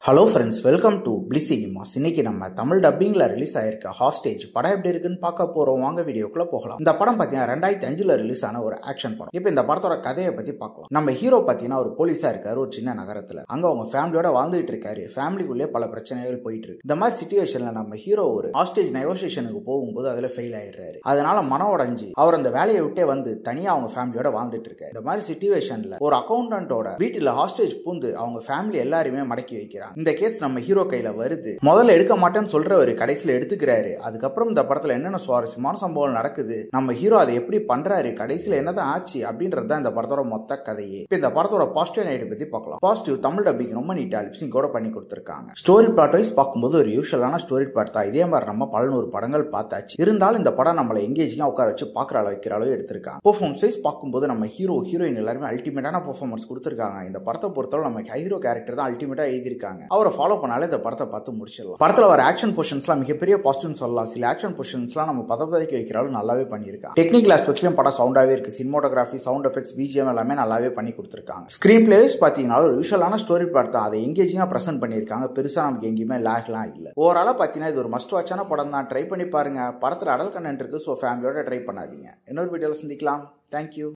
Hello friends, welcome to bliss cinemas. இன்னைக்கு நம்ம Tamil டப்பிங்ல release ஆயிருக்க ஹாஸ்டேஜ் படம் எப்படி இருக்குன்னு பார்க்க போறோம். வாங்க வீடியோக்குள்ள போகலாம். இந்த படம் பார்த்தீங்கன்னா 2005 ரிலீஸ் ஆன ஒரு ஆக்ஷன் படம். இப்போ இந்த படத்தோட கதையை பத்தி பார்க்கலாம். நம்ம ஹீரோ பார்த்தீங்கன்னா ஒரு போலீஸா இருக்காரு ஒரு சின்ன நகரத்துல. அங்க அவங்க ஃபேமிலியோட வாழ்ந்துட்டு இருக்காரு. ஃபேமிலிக்குள்ளே பல பிரச்சனைகள் போயிட்டு இருக்கு. இந்த மாதிரி சிச்சுவேஷன்ல நம்ம ஹீரோ ஒரு ஹாஸ்டேஜ் நெகோசியேஷனுக்கு போகும்போது அதுல ஃபெயில் ஆயிடுறாரு. அதனால மன உடைஞ்சு அவர் அந்த வேலையை விட்டே வந்து தனியா அவங்க ஃபேமிலியோட வாழ்ந்துட்டு இருக்காரு. இந்த மாதிரி சிச்சுவேஷன்ல ஒரு அக்கௌண்டன்டோட வீட்டுல ஹாஸ்டேஜ் பூந்து அவங்க ஃபேமிலி எல்லாருமே மடக்கி வைக்கிறாங்க. இந்த கேஸ் நம்ம ஹீரோ கையில வருது. முதல்ல எடுக்க மாட்டேன்னு சொல்றவரு கடைசியில எடுத்துக்கிறாரு. அதுக்கப்புறம் இந்த படத்துல என்னென்ன சுவாரஸ்யமான சம்பவம் நடக்குது, நம்ம ஹீரோ அதை எப்படி பண்றாரு, கடைசியில என்னதான் ஆச்சு அப்படின்றது தான் இந்த படத்தோட மொத்த கதையே. இப்போ இந்த படத்தோட பாசிட்டிவ் நைட் பத்தி பார்க்கலாம். பாசிட்டிவ், தமிழ் டப்பிங் ரொம்ப நீட்டா லிப்சிங் கூட பண்ணி கொடுத்திருக்காங்க. ஸ்டோரி பிளாட் வைஸ் பார்க்கும்போது ஒரு யூஷுவலான ஸ்டோரி பிளாட் தான். இதே மாதிரி நம்ம 11 படங்கள் பார்த்தாச்சு. இருந்தாலும் இந்த படம் நம்மளை எங்கேஜிங்கா உட்கார வச்சு பாக்குற அளவு எடுத்திருக்காங்க. பெர்ஃபார்மன்ஸ் வைஸ் பார்க்கும்போது நம்ம ஹீரோ ஹீரோயின் எல்லாருமே அல்டிமேட்டான பெர்ஃபார்மன்ஸ் கொடுத்திருக்காங்க. இந்த படத்தை பொறுத்தவரை நம்ம ஹீரோ கேரக்டர் தான் அல்டிமேட்டா எழுதியிருக்காங்க. அவரை ஃபாலோ பண்ணாலே இந்த படத்தை பார்த்து முடிச்சிடலாம். படத்துல வர ஆக்ஷன் பொசிஷன்ஸ்லாம் மிகப்பெரிய பாசிட்டிவ் சொல்லலாம். சில ஆக்ஷன் பொசிஷன்ஸ்லாம் நம்ம பதப்பதைக்கு வைக்கிறாலும் நல்லாவே பண்ணியிருக்காங்க. டெக்னிக்கல் ஆஸ்பெக்ட்லயும் படம் சவுண்டாவே இருக்கு. சினிமோட்டோகிராஃபி, சவுண்ட் எஃபெக்ட்ஸ், பிஜிஎம் எல்லாமே நல்லாவே பண்ணி கொடுத்திருக்காங்க. ஸ்கிரீன் பிளேஸ் பாத்தீங்கன்னா ஒரு யூஷுவலான ஸ்டோரி பிளாட் தான். அதை எங்கேஜிங்கா பிரசன்ட் பண்ணியிருக்காங்க. பெருசா நமக்கு எங்கேயுமே லேக்லாம் இல்ல. ஓவராலா பாத்தீங்கன்னா இது ஒரு மஸ்ட் வாட்சான படம் தான். ட்ரை பண்ணி பாருங்க. படத்துல அடல் கண்டென்ட் இருக்கு. ஸோ ஃபேமிலியோட ட்ரை பண்ணாதீங்க. இன்னொரு வீடியோல சந்திக்கலாம். தேங்க்யூ.